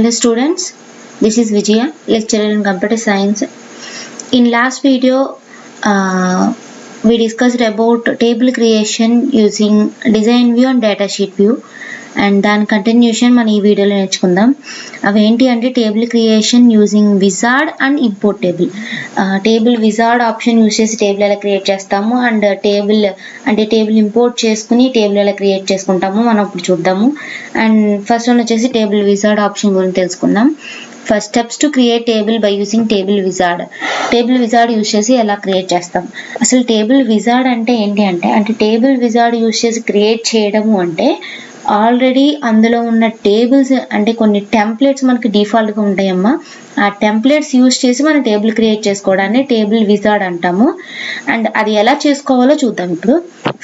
Hello students, this is Vijaya, lecturer in computer science. In last video, we discussed about table creation using design view and datasheet view, and then continuation మన ఈ వీడియోలో నేర్చుకుందాం. అవి ఏంటి అంటే table creation using wizard and import table. Table wizard option use చేసి table ఎలా create చేస్తాము, అండ్ టేబుల్ ఇంపోర్ట్ చేసుకుని టేబుల్ ఎలా క్రియేట్ చేసుకుంటాము మనం ఇప్పుడు చూద్దాము. అండ్ ఫస్ట్ వన్ వచ్చేసి టేబుల్ విజార్డ్ ఆప్షన్ గురించి తెలుసుకుందాం. First steps to create table by using table wizard. Table wizard use చేసి ఎలా క్రియేట్ చేస్తాం. అసలు టేబుల్ విజార్డ్ అంటే ఏంటి అంటే టేబుల్ విజార్డ్ యూజ్ చేసి క్రియేట్ చేయడము అంటే ఆల్రెడీ అందులో ఉన్న టేబుల్స్ అంటే కొన్ని టెంప్లెట్స్ మనకి డిఫాల్ట్గా ఉంటాయమ్మా. ఆ టెంప్లెట్స్ యూజ్ చేసి మనం టేబుల్ క్రియేట్ చేసుకోవడాన్ని టేబుల్ విజార్డ్ అంటాము. అండ్ అది ఎలా చేసుకోవాలో చూద్దాం ఇప్పుడు.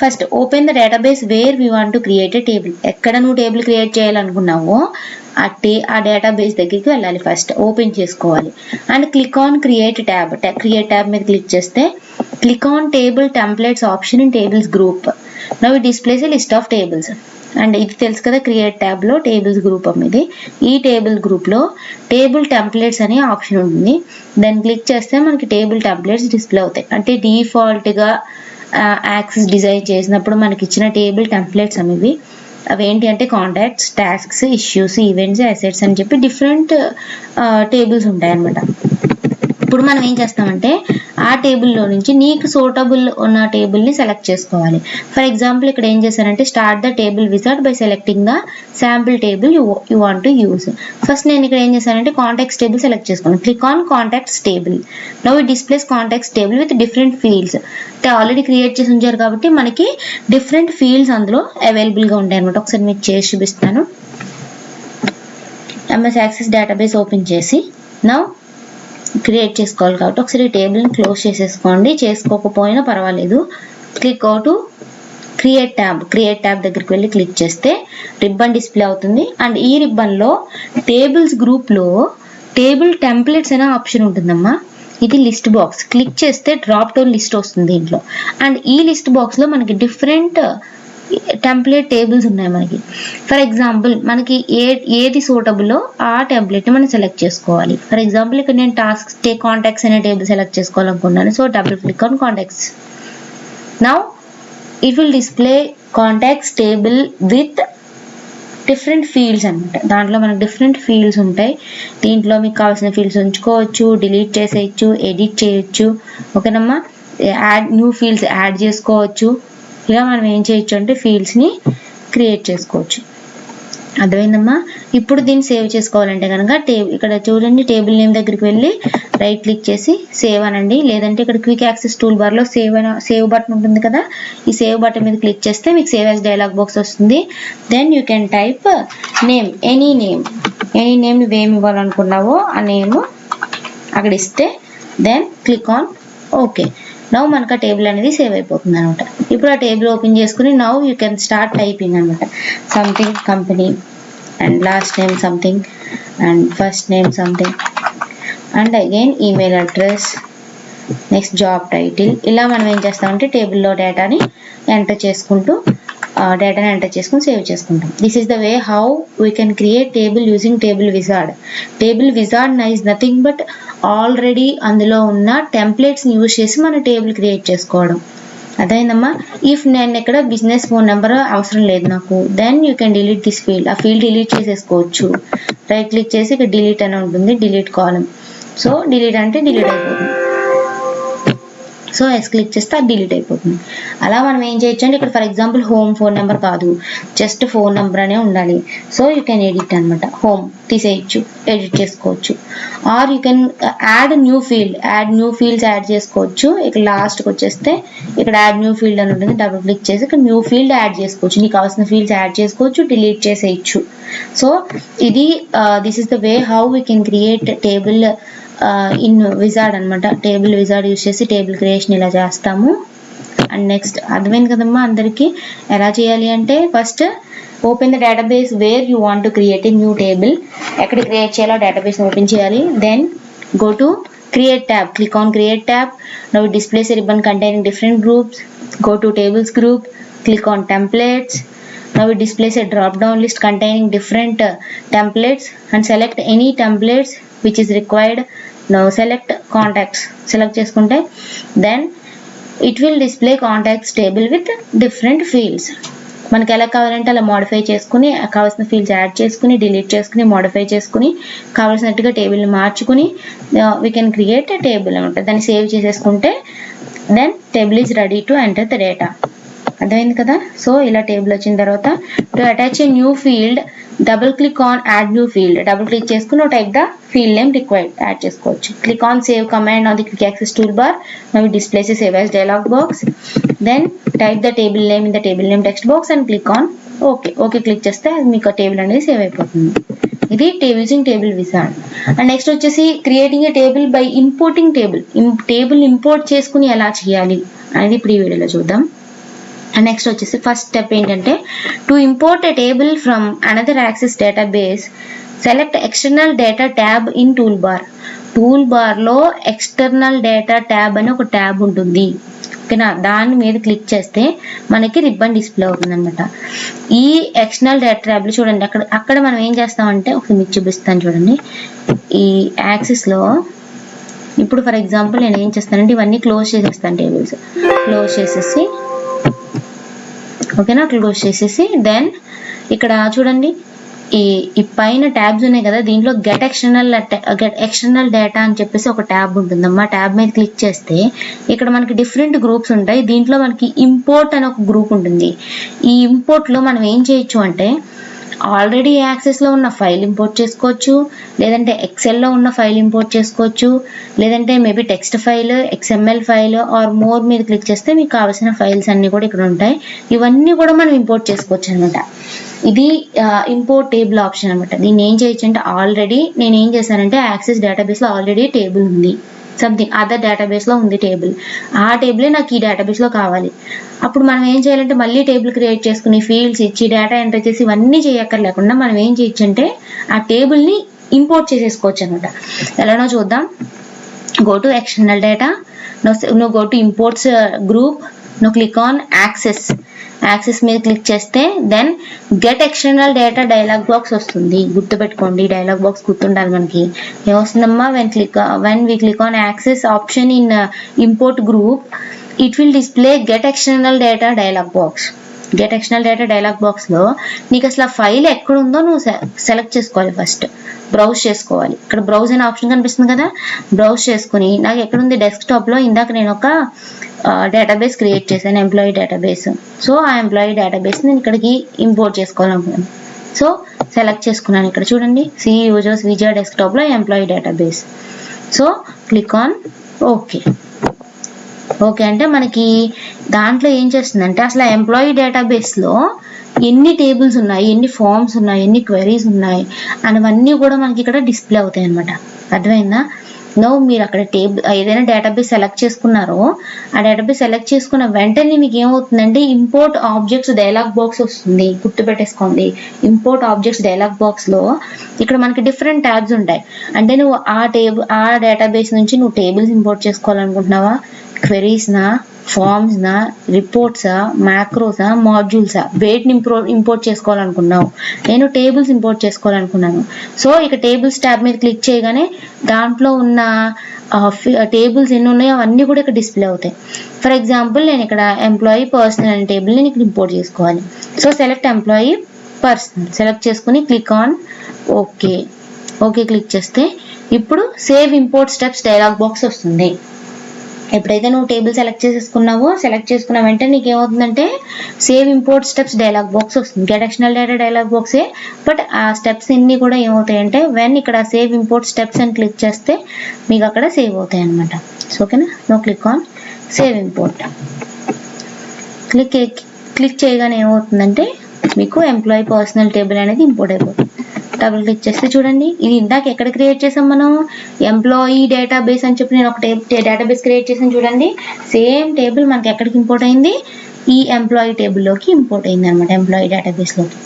First open the database where we want to create a table. ఎక్కడ నువ్వు టేబుల్ క్రియేట్ చేయాలనుకున్నావో ఆ డేటాబేస్ దగ్గరికి వెళ్ళాలి. ఫస్ట్ ఓపెన్ చేసుకోవాలి and click on create tab. Create tab మీద క్లిక్ చేస్తే click on table templates option in tables group. Now it displays a list of tables. And ఇది తెలుసు కదా, క్రియేట్ ట్యాబ్లో టేబుల్స్ గ్రూప్ అనేది. ఈ టేబుల్ గ్రూప్లో టేబుల్ టెంప్లెట్స్ అనే ఆప్షన్ ఉంటుంది. దాన్ని క్లిక్ చేస్తే మనకి టేబుల్ టెంప్లెట్స్ డిస్ప్లే అవుతాయి. అంటే డిఫాల్ట్గా యాక్సెస్ డిజైన్ చేసినప్పుడు మనకి ఇచ్చిన టేబుల్ టెంప్లెట్స్ అనేవి అవేంటి అంటే contacts, tasks, issues, events, assets అని చెప్పి డిఫరెంట్ టేబుల్స్ ఉంటాయి అన్నమాట. ఇప్పుడు మనం ఏం చేస్తామంటే ఆ టేబుల్లో నుంచి నీకు సూటబుల్ ఉన్న టేబుల్ని సెలెక్ట్ చేసుకోవాలి. ఫర్ ఎగ్జాంపుల్ ఇక్కడ ఏం చేశానంటే start the table wizard by selecting the sample table you want to use. First నేను ఇక్కడ ఏం చేశానంటే కాంటాక్ట్స్ టేబుల్ సెలెక్ట్ చేసుకున్నాను. Click on contacts table. Now it displays contacts table with different fields. అంటే already create చేసి ఉంచారు కాబట్టి మనకి డిఫరెంట్ ఫీల్డ్స్ అందులో అవైలబుల్గా ఉంటాయి అనమాట. ఒకసారి మీకు చేసి చూపిస్తాను. ఎంఎస్ యాక్సెస్ డేటాబేస్ ఓపెన్ చేసి నౌ క్రియేట్ చేసుకోవాలి కాబట్టి ఒకసారి ఈ టేబుల్ని క్లోజ్ చేసేసుకోండి. చేసుకోకపోయినా పర్వాలేదు. Click out create tab. Create tab దగ్గరికి వెళ్ళి క్లిక్ చేస్తే రిబ్బన్ డిస్ప్లే అవుతుంది. అండ్ ఈ రిబ్బన్లో టేబుల్స్ గ్రూప్లో టేబుల్ టెంప్లెట్స్ అనే ఆప్షన్ ఉంటుందమ్మా. ఇది లిస్ట్ బాక్స్. క్లిక్ చేస్తే డ్రాప్ డౌన్ లిస్ట్ వస్తుంది దీంట్లో. అండ్ ఈ లిస్ట్ బాక్స్లో మనకి డిఫరెంట్ టెంప్లెట్ టేబుల్స్ ఉన్నాయి మనకి. ఫర్ ఎగ్జాంపుల్ మనకి ఏది సూటబుల్లో ఆ టెంప్లెట్ని మనం సెలెక్ట్ చేసుకోవాలి. ఫర్ ఎగ్జాంపుల్ ఇక్కడ నేను కాంటాక్ట్స్ అనే టేబుల్ సెలెక్ట్ చేసుకోవాలనుకున్నాను. So double click on contacts. Now it will display contacts table with different fields అనమాట. దాంట్లో మనకు డిఫరెంట్ ఫీల్డ్స్ ఉంటాయి. దీంట్లో మీకు కావాల్సిన ఫీల్డ్స్ ఉంచుకోవచ్చు, డిలీట్ చేసేయచ్చు, ఎడిట్ చేయొచ్చు. ఓకేనమ్మా. న్యూ ఫీల్డ్స్ యాడ్ చేసుకోవచ్చు. ఇలా మనం ఏం చేయొచ్చు అంటే ఫీల్డ్స్ని క్రియేట్ చేసుకోవచ్చు. అర్థమైందమ్మా. ఇప్పుడు దీన్ని సేవ్ చేసుకోవాలంటే కనుక ఇక్కడ చూడండి టేబుల్ నేమ్ దగ్గరికి వెళ్ళి రైట్ క్లిక్ చేసి సేవ్ అనండి. లేదంటే ఇక్కడ క్విక్ యాక్సెస్ టూల్ బార్లో సేవ్ బటన్ ఉంటుంది కదా, ఈ సేవ్ బటన్ మీద క్లిక్ చేస్తే మీకు సేవ్ యాజ్ డైలాగ్ బాక్స్ వస్తుంది. Then you can type name, any name నువ్వేమి ఇవ్వాలనుకున్నావో ఆ నేమ్ అక్కడ ఇస్తే then click on okay. Now మనకు ఆ టేబుల్ అనేది సేవ్ అయిపోతుంది అనమాట. ఇప్పుడు ఆ టేబుల్ ఓపెన్ చేసుకుని now you can start typing అనమాట. Something company and last name something and first name something and again email address, next job title. ఇలా మనం ఏం చేస్తామంటే టేబుల్లో డేటాని ఎంటర్ చేసుకుని సేవ్ చేసుకుంటాం. This is the way how we can create table using table wizard. Table wizard is nothing but already అందులో ఉన్న టెంప్లెట్స్ని యూజ్ చేసి మన టేబుల్ క్రియేట్ చేసుకోవడం. అదైందమ్మా. ఇఫ్ నేను ఇక్కడ బిజినెస్ ఫోన్ నెంబర్ అవసరం లేదు నాకు, then you can delete this field. ఆ ఫీల్డ్ డిలీట్ చేసేసుకోవచ్చు. రైట్ క్లిక్ చేసి ఇక్కడ డిలీట్ అని ఉంటుంది, డిలీట్ కాలం. సో డిలీట్ అంటే డిలీట్ అయిపోతుంది. సో ఎస్ క్లిక్ చేస్తే అది డిలీట్ అయిపోతుంది. అలా మనం ఏం చేయొచ్చు అంటే ఇక్కడ for example home phone number కాదు, జస్ట్ ఫోన్ నెంబర్ అనే ఉండాలి. సో యూ కెన్ ఎడిట్ అనమాట. హోమ్ తీసేయచ్చు, ఎడిట్ చేసుకోవచ్చు. Or you can add new fields add చేసుకోవచ్చు. ఇక్కడ లాస్ట్కి వచ్చేస్తే ఇక్కడ యాడ్ న్యూ ఫీల్డ్ అని ఉంటుంది. డబుల్ క్లిక్ చేసి ఇక్కడ న్యూ ఫీల్డ్ యాడ్ చేసుకోవచ్చు. నీకు కావాల్సిన ఫీల్డ్స్ యాడ్ చేసుకోవచ్చు, డిలీట్ చేసేయచ్చు. సో ఇది this is the way how we can create table in wizard అనమాట. టేబుల్ విజార్డ్ యూజ్ చేసి టేబుల్ క్రియేషన్ ఇలా చేస్తాము. అండ్ నెక్స్ట్ అర్థమైంది కదమ్మా అందరికీ ఎలా చేయాలి అంటే first open the database where you want to create a new table. ఎక్కడ క్రియేట్ చేయాలో డేటాబేస్ని ఓపెన్ చేయాలి. Then go to create tab. Click on create tab. Now it displays a ribbon containing different groups. Go to tables group. Click on templates. Now it displays a drop down list containing different templates and select any templates which is required. Now select contacts, select చేసుకుంటే then it will display contacts table with different fields. మనకి ఎలా కావాలంటే అలా modify చేసుకుని కావాల్సిన fields add చేసుకుని delete చేసుకుని modify చేసుకుని కావాల్సినట్టుగా టేబుల్ని మార్చుకుని we can create a table అనమాట. దాన్ని సేవ్ చేసేసుకుంటే then table is ready to enter the data. అర్థమైంది కదా. సో ఇలా టేబుల్ వచ్చిన తర్వాత to attach a new field double click on add new field, double click చేసుకుని type the field name required add చేసుకోవచ్చు. Click on save command on the quick access tool bar. Now it displays a save as dialog box. Then type the table name in the table name text box and click on okay. Okay click చేస్తే మీకు table అనేది save అయిపోతుంది. ఇది using table wizard. And next వచ్చేసి creating a table by importing table. Table import చేసుకుని ఎలా చేయాలి అనేది ఇప్పుడు ఈ వీడియోలో చూద్దాం. అండ్ నెక్స్ట్ వచ్చేసి ఫస్ట్ స్టెప్ ఏంటంటే to import a table from another access database select external data tab in tool bar. Tool బార్లో ఎక్స్టర్నల్ డేటా ట్యాబ్ అని ఒక ట్యాబ్ ఉంటుంది, ఓకేనా. దాని మీద క్లిక్ చేస్తే మనకి రిబ్బన్ డిస్ప్లే అవుతుంది అనమాట. ఈ ఎక్స్టర్నల్ డేటా ట్యాబ్లో చూడండి అక్కడ మనం ఏం చేస్తామంటే ఒకటి మీకు చూపిస్తాను చూడండి. ఈ యాక్సెస్లో ఇప్పుడు ఫర్ ఎగ్జాంపుల్ నేను ఏం చేస్తానంటే ఇవన్నీ క్లోజ్ చేసేస్తాను, టేబుల్స్ క్లోజ్ చేసేసి ఓకేనా, క్లోజ్ చేసేసి దెన్ ఇక్కడ చూడండి ఈ పైన ట్యాబ్స్ ఉన్నాయి కదా, దీంట్లో గెట్ ఎక్స్టర్నల్ డేటా అని చెప్పేసి ఒక ట్యాబ్ ఉంటుందమ్మా. ట్యాబ్ మీద క్లిక్ చేస్తే ఇక్కడ మనకి డిఫరెంట్ గ్రూప్స్ ఉంటాయి. దీంట్లో మనకి ఇంపోర్ట్ అని ఒక గ్రూప్ ఉంటుంది. ఈ ఇంపోర్ట్లో మనం ఏం చేయొచ్చు అంటే ఆల్రెడీ యాక్సెస్లో ఉన్న ఫైల్ ఇంపోర్ట్ చేసుకోవచ్చు, లేదంటే ఎక్సెల్లో ఉన్న ఫైల్ ఇంపోర్ట్ చేసుకోవచ్చు, లేదంటే maybe text file, XML file or more మీద క్లిక్ చేస్తే మీకు కావాల్సిన ఫైల్స్ అన్నీ కూడా ఇక్కడ ఉంటాయి. ఇవన్నీ కూడా మనం ఇంపోర్ట్ చేసుకోవచ్చు అనమాట. ఇది ఇంపోర్ట్ టేబుల్ ఆప్షన్ అనమాట. దీన్ని ఏం చేయొచ్చు అంటే ఆల్రెడీ నేను ఏం చేశానంటే యాక్సెస్ డేటాబేస్లో ఆల్రెడీ టేబుల్ ఉంది, సంథింగ్ అదర్ డేటాబేస్లో ఉంది టేబుల్. ఆ టేబులే నాకు ఈ డేటాబేస్లో కావాలి. అప్పుడు మనం ఏం చేయాలంటే మళ్ళీ టేబుల్ క్రియేట్ చేసుకుని ఫీల్డ్స్ ఇచ్చి డేటా ఎంటర్ చేసి ఇవన్నీ చేయక్కర్లేకుండా మనం ఏం చేయొచ్చు అంటే ఆ టేబుల్ని ఇంపోర్ట్ చేసేసుకోవచ్చు అనమాట. ఎలానో చూద్దాం. Go to external data, now go to imports group, now click on access మీద క్లిక్ చేస్తే then get external data dialog box వస్తుంది. గుర్తుపెట్టుకోండి, డైలాగ్ బాక్స్ గుర్తుండాలి మనకి. ఏమొస్తుందమ్మా, when we click on access option in import group it will display get external data dialog box. Get external data dialogue బాక్స్లో నీకు అసలు ఆ ఫైల్ ఎక్కడుందో నువ్వు సెలెక్ట్ చేసుకోవాలి. ఫస్ట్ బ్రౌజ్ చేసుకోవాలి. ఇక్కడ బ్రౌజ్ అనే ఆప్షన్ కనిపిస్తుంది కదా, బ్రౌజ్ చేసుకుని నాకు ఎక్కడుంది డెస్క్టాప్లో ఇందాక నేను ఒక డేటాబేస్ క్రియేట్ చేశాను, ఎంప్లాయీ డేటాబేస్. సో ఆ ఎంప్లాయీ డేటాబేస్ నేను ఇక్కడికి ఇంపోర్ట్ చేసుకోవాలనుకున్నాను. సో సెలెక్ట్ చేసుకున్నాను. ఇక్కడ చూడండి సి యూజర్స్ విజయ డెస్క్టాప్లో employee database. So click on okay. Okay అంటే మనకి దాంట్లో ఏం చేస్తుందంటే అసలు ఎంప్లాయీ డేటాబేస్లో ఎన్ని టేబుల్స్ ఉన్నాయి, ఎన్ని ఫామ్స్ ఉన్నాయి, ఎన్ని క్వెరీస్ ఉన్నాయి అనేవన్నీ కూడా మనకి ఇక్కడ డిస్ప్లే అవుతాయి అనమాట. అర్థమైందా. నో మీరు అక్కడ ఏదైనా డేటాబేస్ సెలెక్ట్ చేసుకున్నారో ఆ డేటాబేస్ సెలెక్ట్ చేసుకున్న వెంటనే మీకు ఏమవుతుందంటే ఇంపోర్ట్ ఆబ్జెక్ట్స్ డైలాగ్ బాక్స్ వస్తుంది. గుర్తుపెట్టేసుకోండి, ఇంపోర్ట్ ఆబ్జెక్ట్స్ డైలాగ్ బాక్స్లో ఇక్కడ మనకి డిఫరెంట్ ట్యాబ్స్ ఉంటాయి. అంటే నువ్వు ఆ డేటాబేస్ నుంచి నువ్వు టేబుల్స్ ఇంపోర్ట్ చేసుకోవాలనుకుంటున్నావా, క్వెరీస్నా, ఫామ్స్నా, రిపోర్ట్సా, మ్యాక్రోసా, మాడ్యూల్సా, వేటిని ఇంపోర్ట్ చేసుకోవాలనుకున్నావు. నేను టేబుల్స్ ఇంపోర్ట్ చేసుకోవాలనుకున్నాను. సో ఇక టేబుల్స్ ట్యాబ్ మీద క్లిక్ చేయగానే దాంట్లో ఉన్న టేబుల్స్ ఎన్ని ఉన్నాయో అవన్నీ కూడా ఇక్కడ డిస్ప్లే అవుతాయి. ఫర్ ఎగ్జాంపుల్ నేను ఇక్కడ ఎంప్లాయీ పర్సనల్ అనే టేబుల్ని ఇక్కడ ఇంపోర్ట్ చేసుకోవాలి. So select employee personal select చేసుకుని click on okay. Okay click చేస్తే ఇప్పుడు save import steps dialog box వస్తుంది. ఎప్పుడైతే నువ్వు టేబుల్ సెలెక్ట్ చేసుకున్న వెంటనే నీకు ఏమవుతుందంటే save import steps dialog box వస్తుంది. గెట్ ఎక్స్టర్నల్ డేటా డైలాగ్ బాక్సే, బట్ ఆ స్టెప్స్ అన్ని కూడా ఏమవుతాయంటే వెన్ ఇక్కడ సేవ్ ఇంపోర్ట్ స్టెప్స్ అని క్లిక్ చేస్తే మీకు అక్కడ సేవ్ అవుతాయి అనమాట. సో ఓకేనా. No click on save import. Click చేయగానే ఏమవుతుందంటే మీకు ఎంప్లాయీ పర్సనల్ టేబుల్ అనేది ఇంపోర్ట్ అయిపోతుంది. డబుల్ క్లిక్ చేస్తే చూడండి ఇది ఇందాక ఎక్కడ క్రియేట్ చేసాం మనం, ఎంప్లాయీ డేటాబేస్ అని చెప్పి నేను ఒక డేటాబేస్ క్రియేట్ చేసాను చూడండి. సేమ్ టేబుల్ మనకి ఎక్కడికి ఇంపోర్ట్ అయింది, ఈ ఎంప్లాయీ టేబుల్లోకి ఇంపోర్ట్ అయింది అనమాట, ఎంప్లాయీ డేటాబేస్లోకి.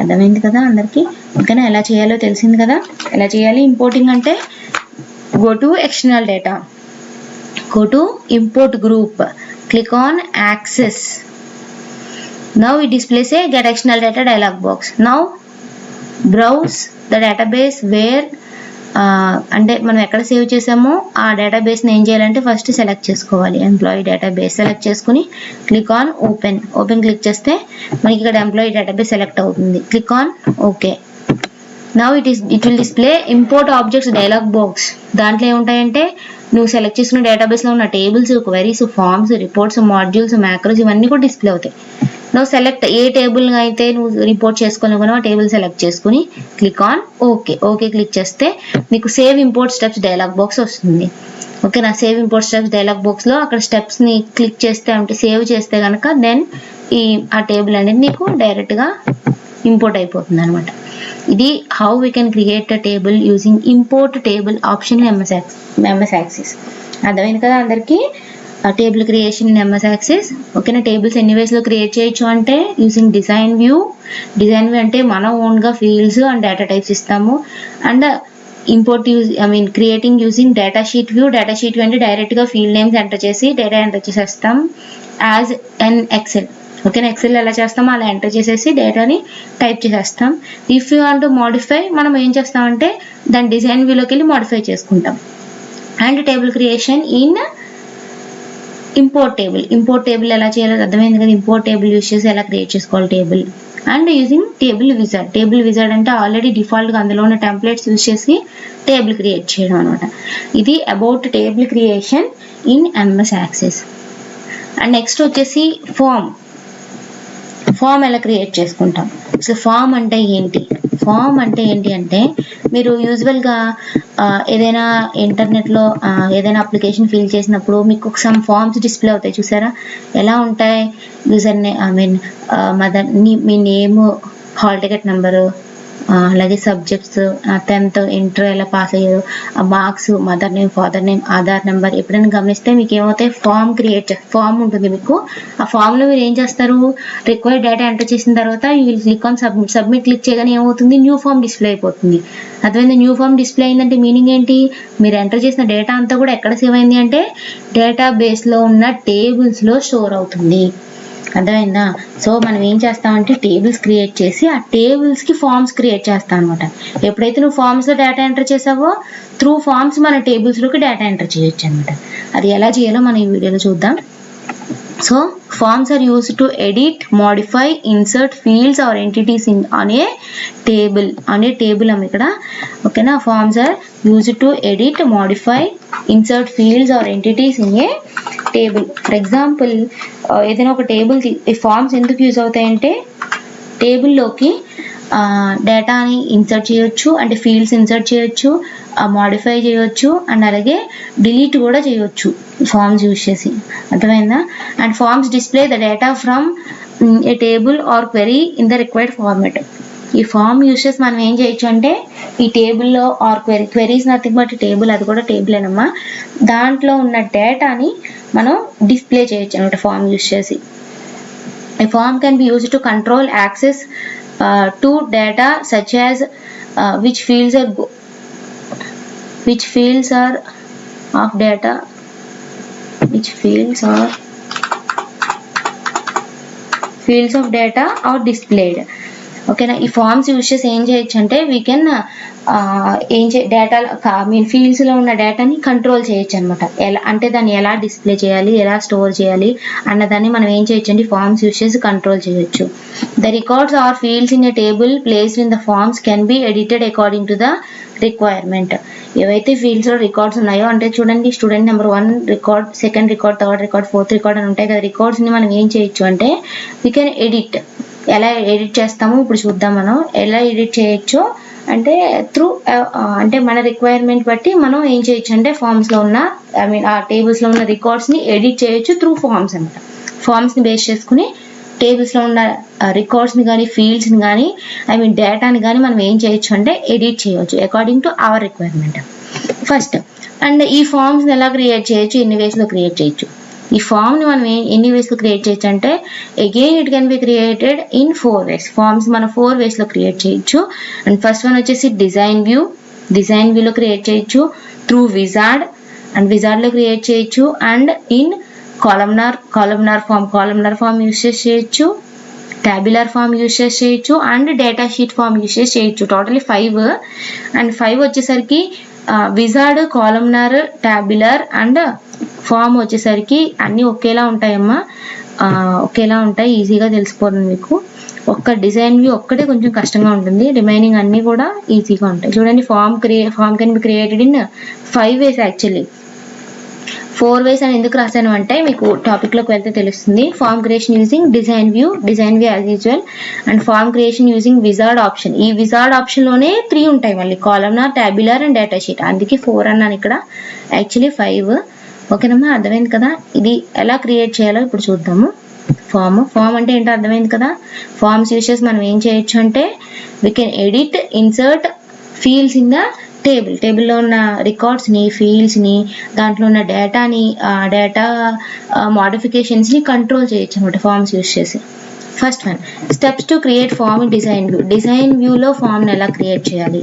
అర్థమైంది కదా అందరికీ. ఓకేనా, ఎలా చేయాలో తెలిసింది కదా. ఎలా చేయాలి ఇంపోర్టింగ్ అంటే go to external data, go to import group, click on access, Now it displays a get external data dialog box. Now browse the database where అంటే మనం ఎక్కడ సేవ్ చేసామో ఆ డేటాబేస్ని ఏం చేయాలంటే ఫస్ట్ సెలెక్ట్ చేసుకోవాలి. ఎంప్లాయీ డేటాబేస్ సెలెక్ట్ చేసుకుని క్లిక్ ఆన్ ఓపెన్ క్లిక్ చేస్తే మనకి ఇక్కడ ఎంప్లాయీ డేటాబేస్ సెలెక్ట్ అవుతుంది. Click on okay. Now it will display import objects dialog box. దాంట్లో ఏముంటాయంటే నువ్వు సెలెక్ట్ చేసుకున్న డేటాబేస్లో ఉన్న tables, queries, forms, reports, modules, macros ఇవన్నీ కూడా డిస్ప్లే అవుతాయి. నువ్వు సెలెక్ట్ ఏ టేబుల్ అయితే నువ్వు రిపోర్ట్ చేసుకోవాలనుకున్నావు ఆ టేబుల్ సెలెక్ట్ చేసుకుని క్లిక్ ఆన్ ఓకే క్లిక్ చేస్తే మీకు save import steps dialog box వస్తుంది. ఓకేనా, సేవ్ ఇంపోర్ట్ స్టెప్స్ డైలాగ్ బాక్స్లో అక్కడ స్టెప్స్ని క్లిక్ చేస్తే అంటే సేవ్ చేస్తే కనుక దెన్ ఆ టేబుల్ అనేది నీకు డైరెక్ట్గా ఇంపోర్ట్ అయిపోతుంది అనమాట. ఇది how we can create a table using import table option MS access. అర్థమైంది కదా అందరికీ table creation in MS access. ఓకేనా, టేబుల్స్ ఎన్ని వేస్లో క్రియేట్ చేయొచ్చు అంటే యూజింగ్ డిజైన్ వ్యూ అంటే మనం ఓన్గా ఫీల్డ్స్ అండ్ డేటా టైప్స్ ఇస్తాము. And import creating using data sheet view అంటే డైరెక్ట్గా ఫీల్డ్ నేమ్స్ ఎంటర్ చేసి డేటా ఎంటర్ చేసేస్తాం యాజ్ ఎన్ ఎక్సెల్. ఓకేనా, ఎక్సెల్ ఎలా చేస్తామో అలా ఎంటర్ చేసేసి డేటాని టైప్ చేసేస్తాం. If you want to modify మనం ఏం చేస్తామంటే దాని డిజైన్ వ్యూలోకి వెళ్ళి మోడిఫై చేసుకుంటాం. And table creation in import table ఎలా చేయాలో అర్థమైంది కదా. ఇంపోర్ట్ టేబుల్ యూజ్ చేసి ఎలా క్రియేట్ చేసుకోవాలి table. And using table wizard అంటే ఆల్రెడీ డిఫాల్ట్గా అందులో ఉన్న టెంప్లెట్స్ యూజ్ చేసి టేబుల్ క్రియేట్ చేయడం అనమాట. ఇది about table creation in MS access. And next వచ్చేసి ఫామ్ ఎలా క్రియేట్ చేసుకుంటాం. సో ఫామ్ అంటే ఏంటి అంటే మీరు యూజువల్గా ఏదైనా ఇంటర్నెట్లో ఏదైనా అప్లికేషన్ ఫిల్ చేసినప్పుడు మీకు సమ్ ఫామ్స్ డిస్ప్లే అవుతాయి చూసారా. ఎలా ఉంటాయి, యూజర్ మీ నేమ్, హాల్ టికెట్ నెంబరు, అలాగే సబ్జెక్ట్స్, 10th ఇంటర్ ఎలా పాస్ అయ్యారు, marks, mother name, father name, Aadhaar number. ఎప్పుడైనా గమనిస్తే మీకు ఏమవుతాయి ఫామ్ ఉంటుంది మీకు. ఆ ఫామ్లో మీరు ఏం చేస్తారు, రిక్వైర్డ్ డేటా ఎంటర్ చేసిన తర్వాత you will click on submit click చేయగానే ఏమవుతుంది, న్యూ ఫామ్ డిస్ప్లే అయిపోతుంది. అర్థమైంది, న్యూ ఫామ్ డిస్ప్లే అయిందంటే మీనింగ్ ఏంటి, మీరు ఎంటర్ చేసిన డేటా అంతా కూడా ఎక్కడ సేవ్ అయింది అంటే డేటాబేస్లో ఉన్న టేబుల్స్లో స్టోర్ అవుతుంది. అర్థమైందా. సో మనం ఏం చేస్తామంటే టేబుల్స్ క్రియేట్ చేసి ఆ టేబుల్స్కి ఫామ్స్ క్రియేట్ చేస్తాం అనమాట. ఎప్పుడైతే నువ్వు ఫామ్స్లో డేటా ఎంటర్ చేసావో త్రూ ఫామ్స్ మన టేబుల్స్లోకి డేటా ఎంటర్ చేయొచ్చు అనమాట. అది ఎలా చేయాలో మనం ఈ వీడియోలో చూద్దాం. So forms are used to edit, modify, insert fields or entities on a table ఇక్కడ. ఓకేనా, forms are used to edit, modify, insert fields or entities in a table. For example ఏదైనా ఒక టేబుల్ ఈ ఫామ్స్ ఎందుకు use అవుతాయంటే టేబుల్లోకి డేటాని insert చేయొచ్చు, అంటే fields insert చేయొచ్చు, మాడిఫై చేయొచ్చు, అండ్ అలాగే డిలీట్ కూడా చేయొచ్చు ఫామ్స్ యూజ్ చేసి. అర్థమైందా. And forms display the data from a table or query in the required format. ఈ ఫామ్ యూజ్ చేసి మనం ఏం చేయొచ్చు అంటే ఈ టేబుల్లో or queries nothing but table, అది కూడా టేబులేనమ్మా, దాంట్లో ఉన్న డేటాని మనం డిస్ప్లే చేయొచ్చు అనమాట ఫామ్ యూజ్ చేసి. A form can be used to control access to data such as which fields are of data, fields of data are displayed. ఓకేనా, ఈ ఫామ్స్ యూజ్ చేసి ఏం చేయొచ్చు అంటే వీ కెన్ డేటా ఫీల్డ్స్లో ఉన్న డేటాని కంట్రోల్ చేయొచ్చు అనమాట. ఎలా అంటే దాన్ని ఎలా డిస్ప్లే చేయాలి, ఎలా స్టోర్ చేయాలి అన్నదాన్ని మనం ఏం చేయొచ్చు అంటే ఫామ్స్ యూజ్ చేసి కంట్రోల్ చేయొచ్చు. The records or fields in a table placed in the forms can be edited according to the requirement. ఏవైతే ఫీల్డ్స్లో రికార్డ్స్ ఉన్నాయో అంటే చూడండి, student number 1 record, second record, third record, fourth record అని ఉంటాయి కదా. రికార్డ్స్ని మనం ఏం చేయొచ్చు అంటే వీ కెన్ ఎడిట్. ఎలా ఎడిట్ చేస్తామో ఇప్పుడు చూద్దాం. మనం ఎలా ఎడిట్ చేయొచ్చో అంటే త్రూ అంటే మన రిక్వైర్మెంట్ బట్టి మనం ఏం చేయొచ్చు అంటే ఫామ్స్లో ఉన్న ఆ టేబుల్స్లో ఉన్న రికార్డ్స్ని ఎడిట్ చేయొచ్చు త్రూ ఫామ్స్ అనమాట. ఫామ్స్ని బేస్ చేసుకుని టేబుల్స్లో ఉన్న రికార్డ్స్ని కానీ ఫీల్డ్స్ని కానీ డేటాని కానీ మనం ఏం చేయొచ్చు అంటే ఎడిట్ చేయొచ్చు according to our requirement first. And ఈ ఫామ్స్ని ఎలా క్రియేట్ చేయొచ్చు, ఎన్ని వేస్లో క్రియేట్ చేయొచ్చు. ఈ ఫామ్ని మనం ఎన్ని వేస్లో క్రియేట్ చేయొచ్చు అంటే again it can be created in 4 ways. Forms మనం 4 waysలో క్రియేట్ చేయొచ్చు. అండ్ ఫస్ట్ వన్ వచ్చేసి డిజైన్ వ్యూలో క్రియేట్ చేయొచ్చు, త్రూ విజార్డ్లో క్రియేట్ చేయొచ్చు, and in columnar form use చేయొచ్చు, tabular ఫామ్ యూజ్ చేసి చేయొచ్చు and data sheet form use చేసి చేయొచ్చు. టోటలీ 5 అండ్ 5 వచ్చేసరికి wizard, columnar, tabular and form వచ్చేసరికి అన్నీ ఒకేలా ఉంటాయమ్మా, ఒకేలా ఉంటాయి, ఈజీగా తెలిసిపోతుంది మీకు. ఒక్క డిజైన్ వ్యూ ఒక్కటే కొంచెం కష్టంగా ఉంటుంది, రిమైనింగ్ అన్నీ కూడా ఈజీగా ఉంటాయి. చూడండి form can be created in 5 ways actually. 4 ways అని ఎందుకు రాశాను అంటే మీకు టాపిక్లోకి వెళ్తే తెలుస్తుంది. Form creation using design view as usual and form creation using wizard option. ఈ విజార్డ్ ఆప్షన్లోనే 3 ఉంటాయి మళ్ళీ, columnar, tabular and data sheet. అందుకే 4 అన్నాను ఇక్కడ, యాక్చువల్లీ 5. ఓకేనమ్మా, అర్థమైంది కదా. ఇది ఎలా క్రియేట్ చేయాలో ఇప్పుడు చూద్దాము. ఫామ్ అంటే ఏంటో అర్థమైంది కదా. ఫామ్స్ యూజ్ చేసి మనం ఏం చేయొచ్చు అంటే we can edit, insert fields in the టేబుల్లో ఉన్న రికార్డ్స్ని, ఫీల్డ్స్ని, దాంట్లో ఉన్న డేటా మోడిఫికేషన్స్ని కంట్రోల్ చేయొచ్చు అనమాట ఫామ్స్ యూజ్ చేసి. First one, steps to create form in design view. Design వ్యూలో ఫామ్ని ఎలా క్రియేట్ చేయాలి,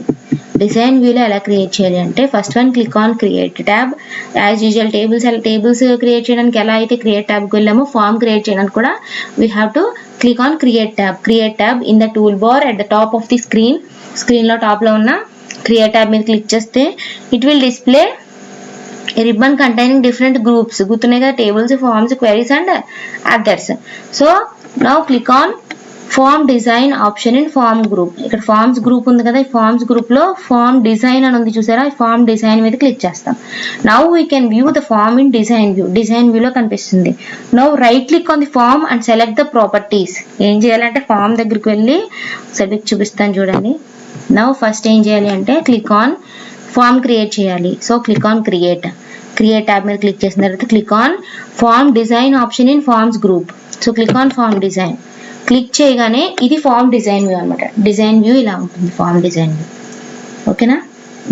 అంటే first one click on create tab. As usual tables create చేయడానికి ఎలా అయితే క్రియేట్ ట్యాబ్కి వెళ్ళామో, ఫామ్ క్రియేట్ చేయడానికి కూడా we have to click on create tab in the tool bar at the top of the స్క్రీన్లో టాప్లో ఉన్న క్రియేట్ ట్యాబ్ మీద క్లిక్ చేస్తే it will display ribbon containing different groups. గుర్తున్నాయి కదా, tables, forms, queries and others. So now click on form design option in form group. ఇక్కడ forms group ఉంది కదా, ఈ ఫార్మ్స్ గ్రూప్ లో ఫామ్ డిజైన్ అని ఉంది చూసారా, ఈ ఫామ్ డిజైన్ మీద క్లిక్ చేస్తాం. Now we can view the form in design వ్యూలో కనిపిస్తుంది. Now right click on the form and select the properties. ఏం చేయాలంటే ఫామ్ దగ్గరికి వెళ్ళి సెలెక్ట్ చూపిస్తాను చూడండి. నౌ ఫస్ట్ ఏం చేయాలి అంటే క్లిక్ ఆన్ ఫామ్ క్రియేట్ చేయాలి. So click on create tab మీద క్లిక్ చేసిన తర్వాత click on form design option in forms group. So click on form design. Click చేయగానే ఇది ఫామ్ డిజైన్ వ్యూ అనమాట. డిజైన్ వ్యూ ఇలా ఉంటుంది, ఫామ్ డిజైన్ వ్యూ. ఓకేనా.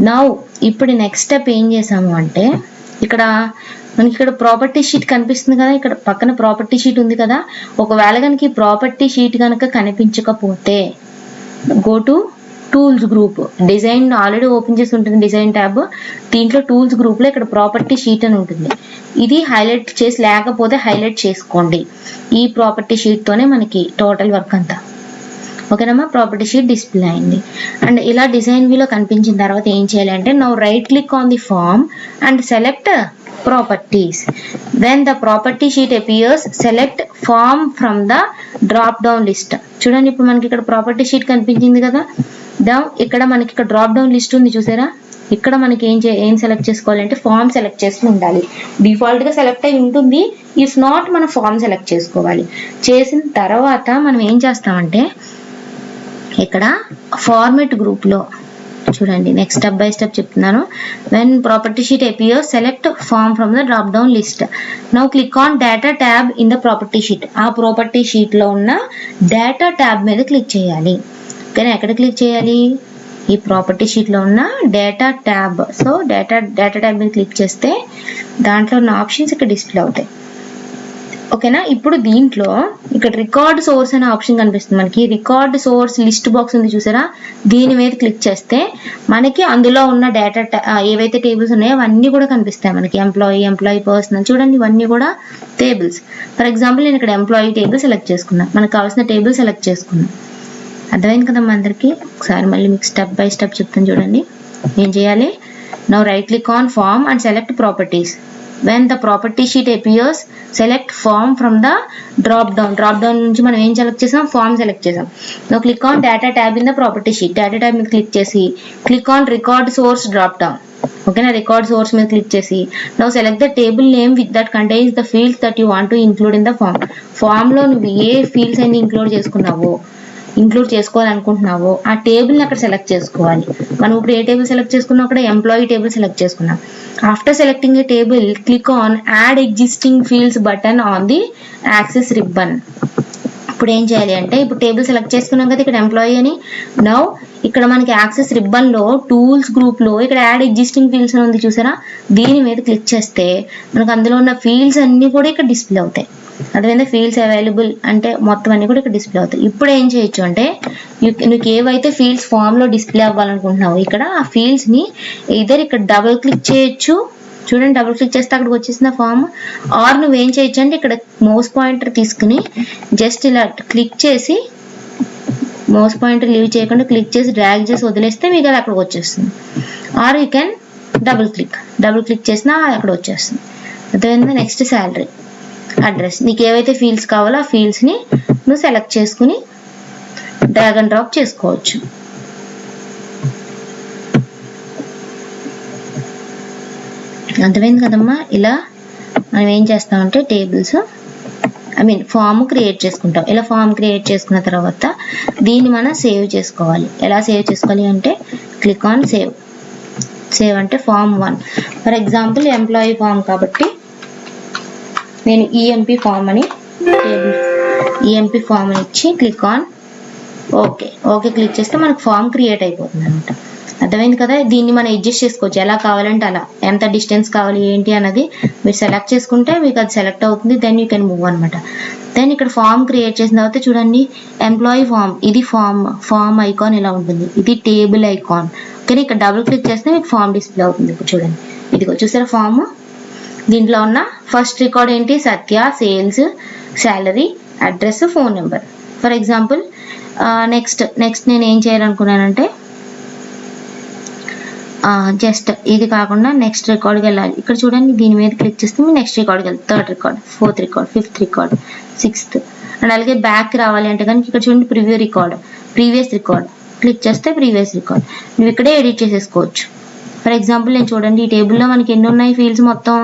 నౌ ఇప్పుడు నెక్స్ట్ స్టెప్ ఏం చేసాము అంటే మనకి ఇక్కడ ప్రాపర్టీ షీట్ కనిపిస్తుంది కదా, ఇక్కడ పక్కన ప్రాపర్టీ షీట్ ఉంది కదా. ఒకవేళ కనుక ఈ ప్రాపర్టీ షీట్ కనుక కనిపించకపోతే go to tools group. Design already open చేసి ఉంటుంది డిజైన్ ట్యాబ్, దీంట్లో టూల్స్ గ్రూప్లో ఇక్కడ ప్రాపర్టీ షీట్ అని ఉంటుంది. ఇది హైలైట్ చేసి లేకపోతే హైలైట్ చేసుకోండి. ఈ ప్రాపర్టీ షీట్తోనే మనకి టోటల్ వర్క్ అంతా. ఓకేనమ్మా, ప్రాపర్టీ షీట్ డిస్ప్లే అయింది. అండ్ ఇలా డిజైన్ వ్యూలో కనిపించిన తర్వాత ఏం చేయాలి అంటే now right click on the form and select properties. When the property sheet appears select form from the drop down list. చూడండి ఇప్పుడు మనకి ఇక్కడ ప్రాపర్టీ షీట్ కనిపించింది కదా, ఇక్కడ మనకి ఇక్కడ డ్రాప్ డౌన్ లిస్ట్ ఉంది చూసారా. ఇక్కడ మనకి ఏం సెలెక్ట్ చేసుకోవాలంటే ఫామ్ సెలెక్ట్ చేసుకుని ఉండాలి. డిఫాల్ట్ గా సెలెక్ట్ అయి ఉంటుంది, ఇఫ్ నాట్ మనం ఫామ్ సెలెక్ట్ చేసుకోవాలి. చేసిన తర్వాత మనం ఏం చేస్తామంటే ఇక్కడ ఫార్మెట్ గ్రూప్ లో చూడండి, నెక్స్ట్ స్టెప్ బై స్టెప్ చెప్తున్నాను. When property sheet appears select form from the drop down list. Now click on data tab in the property sheet. ఆ ప్రాపర్టీ షీట్ లో ఉన్న డేటా ట్యాబ్ మీద క్లిక్ చేయాలి. కానీ ఎక్కడ క్లిక్ చేయాలి, ఈ ప్రాపర్టీ షీట్లో ఉన్న data tab. So data tab మీద క్లిక్ చేస్తే దాంట్లో ఉన్న ఆప్షన్స్ ఇక్కడ డిస్ప్లే అవుతాయి. ఓకేనా. ఇప్పుడు దీంట్లో ఇక్కడ రికార్డ్ సోర్స్ అనే ఆప్షన్ కనిపిస్తుంది మనకి. రికార్డ్ సోర్స్ లిస్ట్ బాక్స్ ఉంది చూసారా, దీని మీద క్లిక్ చేస్తే మనకి అందులో ఉన్న డేటా ఏవైతే టేబుల్స్ ఉన్నాయో అవన్నీ కూడా కనిపిస్తాయి మనకి. ఎంప్లాయీ పర్సనల్, చూడండి ఇవన్నీ కూడా టేబుల్స్. ఫర్ ఎగ్జాంపుల్ నేను ఇక్కడ ఎంప్లాయీ టేబుల్ సెలెక్ట్ చేసుకున్నా, మనకు కావాల్సిన టేబుల్ సెలెక్ట్ చేసుకున్నా. అర్థమైంది కదమ్మా అందరికీ. ఒకసారి మళ్ళీ మీకు స్టెప్ బై స్టెప్ చెప్తాను చూడండి. ఏం చేయాలి, now right click on form and select properties. When the property sheet appears select form from the drop down నుంచి మనం ఏం సెలెక్ట్ చేసాం, ఫామ్ సెలెక్ట్ చేసాం. Now click on data tab in the property sheet. Data tab మీద click చేసి click on record source drop down. ఓకేనా, record source మీద click చేసి now select the table name with that contains the fields that you want to include in the form. ఫామ్లో నువ్వు ఏ fields అన్ని include చేసుకోవాలనుకుంటున్నావో ఆ టేబుల్ని అక్కడ సెలెక్ట్ చేసుకోవాలి. మనం ఇప్పుడు ఏ టేబుల్ సెలెక్ట్ చేసుకున్నాం, అక్కడ ఎంప్లాయీ టేబుల్ సెలెక్ట్ చేసుకున్నాం. After selecting A table click on add existing fields button on the access ribbon. ఇప్పుడు ఏం చేయాలి అంటే ఇప్పుడు టేబుల్ సెలెక్ట్ చేసుకున్నాం కదా ఇక్కడ ఎంప్లాయీ అని. నౌ ఇక్కడ మనకి యాక్సెస్ రిబ్బన్ లో టూల్స్ గ్రూప్ లో ఇక్కడ యాడ్ ఎగ్జిస్టింగ్ ఫీల్డ్స్ అని ఉంది చూసారా, దీని మీద క్లిక్ చేస్తే మనకు అందులో ఉన్న ఫీల్డ్స్ అన్ని కూడా ఇక్కడ డిస్ప్లే అవుతాయి. అదేవిధంగా ఫీల్డ్స్ అవైలబుల్ అంటే మొత్తం అన్ని కూడా ఇక్కడ డిస్ప్లే అవుతాయి. ఇప్పుడు ఏం చేయొచ్చు అంటే నీకు ఏవైతే ఫీల్డ్స్ ఫామ్ లో డిస్ప్లే అవ్వాలనుకుంటున్నావో ఇక్కడ ఆ ఫీల్డ్స్ ని ఇద్దరు ఇక్కడ డబుల్ క్లిక్ చేయొచ్చు చూడండి, డబుల్ క్లిక్ చేస్తే అక్కడికి వచ్చేసిన ఫామ్. ఆర్ నువ్వు ఏం చేయొచ్చు అంటే ఇక్కడ మౌస్ పాయింటర్ తీసుకుని జస్ట్ ఇలా క్లిక్ చేసి, మౌస్ పాయింటర్ లీవ్ చేయకుండా క్లిక్ చేసి డ్రాగ్ చేసి వదిలేస్తే మీకు అది అక్కడికి వచ్చేస్తుంది. Or you can double click చేసినా అక్కడ వచ్చేస్తుంది. అదేవిధంగా నెక్స్ట్ శాలరీ అడ్రస్, నీకు ఏవైతే ఫీల్డ్స్ కావాలో ఆ ఫీల్డ్స్ని నువ్వు సెలెక్ట్ చేసుకుని డ్రాగ్ అండ్ డ్రాప్ చేసుకోవచ్చు. అర్థమైంది కదమ్మా. ఇలా మనం ఏం చేస్తామంటే టేబుల్స్ ఫామ్ క్రియేట్ చేసుకుంటాం. ఇలా ఫామ్ క్రియేట్ చేసుకున్న తర్వాత దీన్ని మనం సేవ్ చేసుకోవాలి. ఎలా సేవ్ చేసుకోవాలి అంటే క్లిక్ ఆన్ సేవ్ అంటే form 1. For example employee form కాబట్టి నేను ఈఎంపీ ఫామ్ అని ఇచ్చి క్లిక్ ఆన్ ఓకే క్లిక్ చేస్తే మనకు ఫామ్ క్రియేట్ అయిపోతుంది అనమాట. అర్థమైంది కదా. దీన్ని మనం అడ్జస్ట్ చేసుకోవచ్చు, ఎలా కావాలంటే అలా, ఎంత డిస్టెన్స్ కావాలి ఏంటి అన్నది మీరు సెలెక్ట్ చేసుకుంటే మీకు అది సెలెక్ట్ అవుతుంది. దెన్ యూ కెన్ మూవ్ అనమాట. దెన్ ఇక్కడ ఫామ్ క్రియేట్ చేసిన తర్వాత చూడండి, ఎంప్లాయీ ఫామ్, ఇది ఫామ్ ఐకాన్ ఇలా ఉంటుంది, ఇది టేబుల్ ఐకాన్. కానీ ఇక్కడ డబుల్ క్లిక్ చేస్తే మీకు ఫామ్ డిస్ప్లే అవుతుంది. ఇప్పుడు చూడండి, ఇదిగో చూసారా ఫామ్. దీంట్లో ఉన్న ఫస్ట్ రికార్డ్ ఏంటి, Satya, sales, salary, address, phone number. For example next నేను ఏం చేయాలనుకున్నానంటే జస్ట్ ఇది కాకుండా నెక్స్ట్ రికార్డ్కి వెళ్ళాలి. ఇక్కడ చూడండి, దీని మీద క్లిక్ చేస్తే మీరు నెక్స్ట్ రికార్డ్కి వెళ్ళి 3rd record, 4th record, 5th record, 6th. And అలాగే బ్యాక్ రావాలి అంటే కనుక ఇక్కడ చూడండి ప్రీవియస్ రికార్డ్ క్లిక్ చేస్తే ప్రీవియస్ రికార్డ్ నువ్వు ఇక్కడే ఎడిట్ చేసేసుకోవచ్చు. ఫర్ ఎగ్జాంపుల్ నేను చూడండి, ఈ టేబుల్లో మనకి ఎన్ని ఉన్నాయి ఫీల్డ్స్, మొత్తం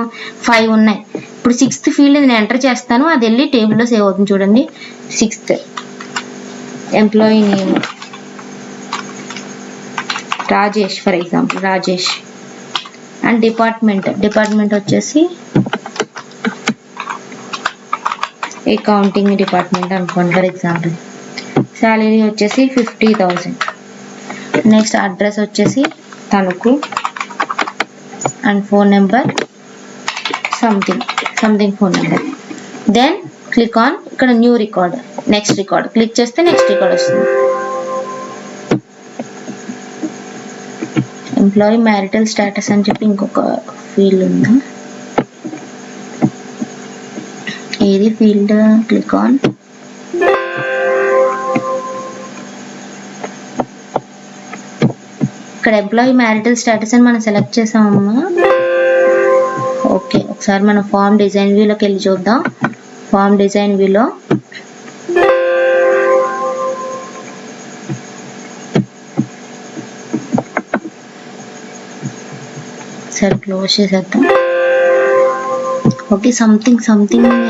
5 ఉన్నాయి. ఇప్పుడు 6th ఫీల్డ్ నేను ఎంటర్ చేస్తాను, అది వెళ్ళి టేబుల్లో సేవ్ అవుతుంది. చూడండి, 6th employee name Rajesh, for example Rajesh. And department వచ్చేసి అకౌంటింగ్ డిపార్ట్మెంట్ అనుకోండి ఫర్ ఎగ్జాంపుల్. శాలరీ వచ్చేసి 50,000. నెక్స్ట్ అడ్రస్ వచ్చేసి Tanuku. And phone number something phone number. Then click on ఇక్కడ new record, next record click చేస్తే నెక్స్ట్ రికార్డ్ వస్తుంది. Employee marital status అని చెప్పి ఇంకొక ఫీల్డ్ ఉంది. ఏది ఫీల్డ్, క్లిక్ ఆన్ ఇక్కడ ఎంప్లాయీ మ్యారిటల్ స్టేటస్ అని మనం సెలెక్ట్ చేసామమ్మా. ఓకే, ఒకసారి మనం ఫామ్ డిజైన్ వ్యూలోకి వెళ్ళి చూద్దాం. ఫామ్ డిజైన్ వ్యూలో సరే క్లోజ్ చేసేద్దాం. ఓకే, సంథింగ్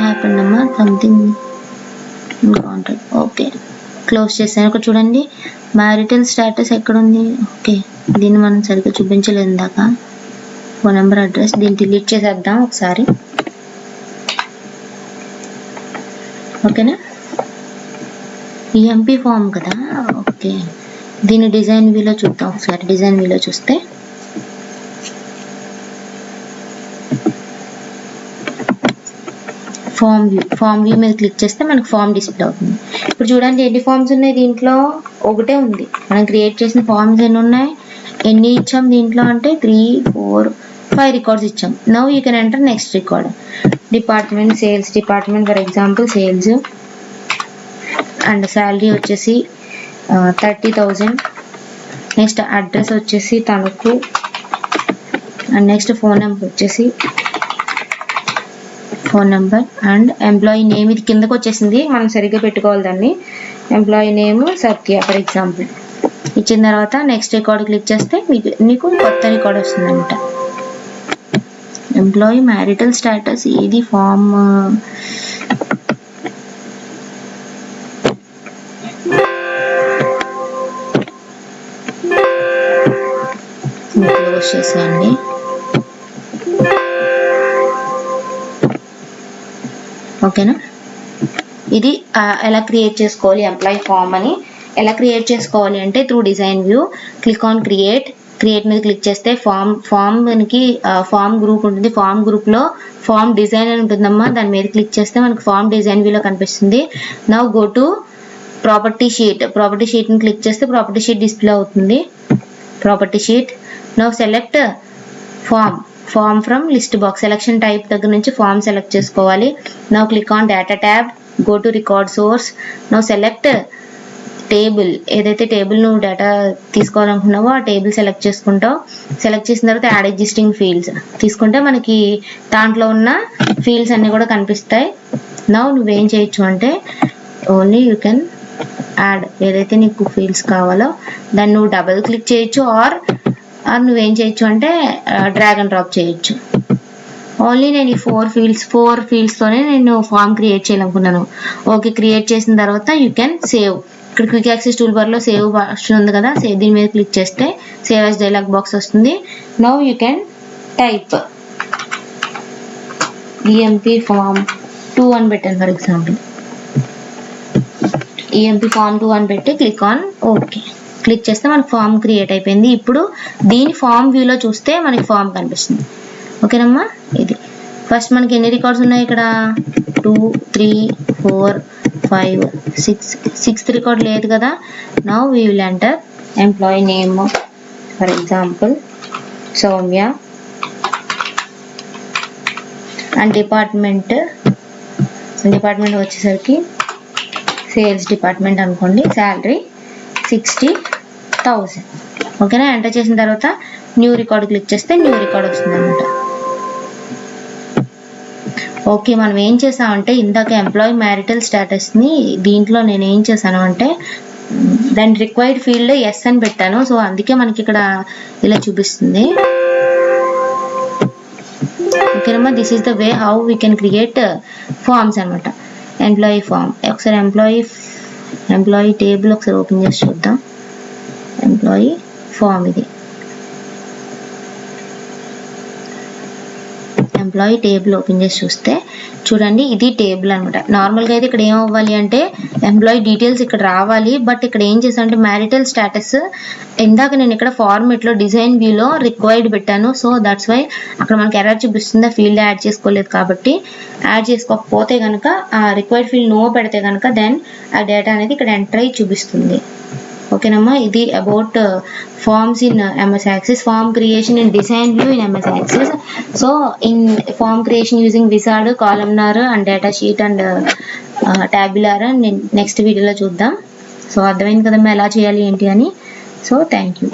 హ్యాపెండ్ అమ్మా, సంథింగ్ కాంటాక్ట్. ఓకే, క్లోజ్ చేసాను. ఇక్కడ చూడండి, మ్యారిటల్ స్టేటస్ ఎక్కడ ఉంది. ఓకే, దీన్ని మనం సరిగ్గా చూపించలేదు ఇందాక. ఫోన్ నెంబర్, అడ్రస్, దీన్ని డిలీట్ చేసేద్దాం ఒకసారి. ఓకేనా, ఈఎంపీ ఫామ్ కదా. ఓకే, దీన్ని డిజైన్ వ్యూలో చూద్దాం ఒకసారి. డిజైన్ వ్యూలో చూస్తే ఫామ్ వ్యూ మీద క్లిక్ చేస్తే మనకు ఫామ్ డిస్ప్లే అవుతుంది. ఇప్పుడు చూడండి, ఎన్ని ఫామ్స్ ఉన్నాయి దీంట్లో, ఒకటే ఉంది. మనం క్రియేట్ చేసిన ఫామ్స్ ఎన్ని ఉన్నాయి, ఎన్ని ఇచ్చాం దీంట్లో అంటే 3, 4, 5 రికార్డ్స్ ఇచ్చాం. Now you can enter next record. Department, sales department, for example sales. And salary వచ్చేసి 30,000. నెక్స్ట్ అడ్రస్ వచ్చేసి Tanuku. And next phone number వచ్చేసి అండ్ ఎంప్లాయీ నేమ్, ఇది కిందకు వచ్చేసింది, మనం సరిగ్గా పెట్టుకోవాలి దాన్ని. Employee name Satya for example ఇచ్చిన తర్వాత నెక్స్ట్ రికార్డ్ క్లిక్ చేస్తే నీకు కొత్త రికార్డ్ వస్తుంది అనమాట. ఎంప్లాయీ మ్యారిటల్ స్టేటస్ ఇది ఫామ్ క్లోజ్ చేసేయండి. ఓకేనా, ఇది ఎలా క్రియేట్ చేసుకోవాలి ఎంప్లాయీ ఫామ్ అని. ఎలా క్రియేట్ చేసుకోవాలి అంటే through design view click on create మీద క్లిక్ చేస్తే ఫామ్కి ఫామ్ గ్రూప్ ఉంటుంది. ఫామ్ గ్రూప్లో ఫామ్ డిజైన్ అని ఉంటుందమ్మా, దాని మీద క్లిక్ చేస్తే మనకి ఫామ్ డిజైన్ వ్యూలో కనిపిస్తుంది. నౌ గో టు ప్రాపర్టీ షీట్ని క్లిక్ చేస్తే ప్రాపర్టీ షీట్ డిస్ప్లే అవుతుంది. Property sheet. Now select form from list box, selection type దగ్గర నుంచి ఫామ్ సెలెక్ట్ చేసుకోవాలి. Now click on data tab, go to record source. Now select table, ఏదైతే table నువ్వు data తీసుకోవాలనుకున్నావో ఆ టేబుల్ సెలెక్ట్ చేసుకుంటావు. Select చేసిన తర్వాత యాడ్ ఎగ్జిస్టింగ్ ఫీల్డ్స్ తీసుకుంటే మనకి దాంట్లో ఉన్న ఫీల్డ్స్ అన్నీ కూడా కనిపిస్తాయి. నౌ నువ్వేం చేయొచ్చు అంటే ఓన్లీ యూ కెన్ యాడ్, ఏదైతే నీకు ఫీల్డ్స్ కావాలో దాన్ని నువ్వు డబుల్ క్లిక్ చేయొచ్చు, ఆర్ నువ్వేం చేయొచ్చు అంటే డ్రాగ్ అండ్ డ్రాప్ చేయొచ్చు. ఓన్లీ నేను ఈ ఫోర్ ఫీల్డ్స్తోనే నేను ఫామ్ క్రియేట్ చేయాలనుకున్నాను. ఓకే, క్రియేట్ చేసిన తర్వాత యూ కెన్ సేవ్. ఇక్కడ క్విక్ యాక్సెస్ టూల్ బార్లో సేవ్ ఆప్షన్ ఉంది కదా, సేవ్ దీని మీద క్లిక్ చేస్తే సేవ్ యాజ్ డైలాగ్ బాక్స్ వస్తుంది. Now you can type EMP form 2 అని పెట్టాను ఫర్ ఎగ్జాంపుల్. ఈఎంపీ ఫామ్ 2 అని పెట్టి క్లిక్ ఆన్ ఓకే. క్లిక్ చేస్తే మనకు ఫామ్ క్రియేట్ అయిపోయింది. ఇప్పుడు దీని ఫామ్ వ్యూలో చూస్తే మనకి ఫామ్ కనిపిస్తుంది. ఓకేనమ్మా, ఇది ఫస్ట్ మనకి ఎన్ని రికార్డ్స్ ఉన్నాయి ఇక్కడ 2 3 4 5 6, 6th రికార్డ్ లేదు కదా. Now we will enter employee name for example Soumya and department వచ్చేసరికి సేల్స్ డిపార్ట్మెంట్ అనుకోండి. శాలరీ 60,000. ఓకేనా, ఎంటర్ చేసిన తర్వాత న్యూ రికార్డ్ క్లిక్ చేస్తే న్యూ రికార్డ్ వస్తుంది అనమాట. ఓకే, మనం ఏం చేసామంటే ఇందాక ఎంప్లాయీ మ్యారిటల్ స్టేటస్ని దీంట్లో నేను ఏం చేశాను అంటే దాని రిక్వైర్డ్ ఫీల్డ్ ఎస్ అని పెట్టాను. సో అందుకే మనకి ఇక్కడ ఇలా చూపిస్తుంది. ఓకేనమ్మా, this is the way how we can create forms అనమాట. ఎంప్లాయీ ఫామ్, ఒకసారి ఎంప్లాయీ టేబుల్ ఒకసారి ఓపెన్ చేసి చూద్దాం. ఎంప్లాయీ ఫామ్, ఇది ఎంప్లాయీ టేబుల్ ఓపెన్ చేసి చూస్తే చూడండి ఇది టేబుల్ అనమాట. నార్మల్గా అయితే ఇక్కడ ఏం అవ్వాలి అంటే ఎంప్లాయీ డీటెయిల్స్ ఇక్కడ రావాలి. బట్ ఇక్కడ ఏం చేశాను అంటే మ్యారిటల్ స్టేటస్ ఇందాక నేను ఇక్కడ ఫార్మెట్లో డిజైన్ వ్యూలో రిక్వైర్డ్ పెట్టాను. సో దట్స్ వై అక్కడ మనకి ఎర్రర్ చూపిస్తుంది, ఫీల్డ్ యాడ్ చేసుకోలేదు కాబట్టి. యాడ్ చేసుకోకపోతే కనుక ఆ రిక్వైర్డ్ ఫీల్డ్ నో పెడితే కనుక దెన్ ఆ డేటా అనేది ఇక్కడ ఎంటర్ అయ్యి చూపిస్తుంది. ఓకేనమ్మా, ఇది about forms in MS Access, form creation in design view in MS Access. So in form creation using wizard, columnar and data sheet and tabular next video లో చూద్దాం. సో అర్థమైంది కదమ్మా ఎలా చేయాలి ఏంటి అని. So thank you.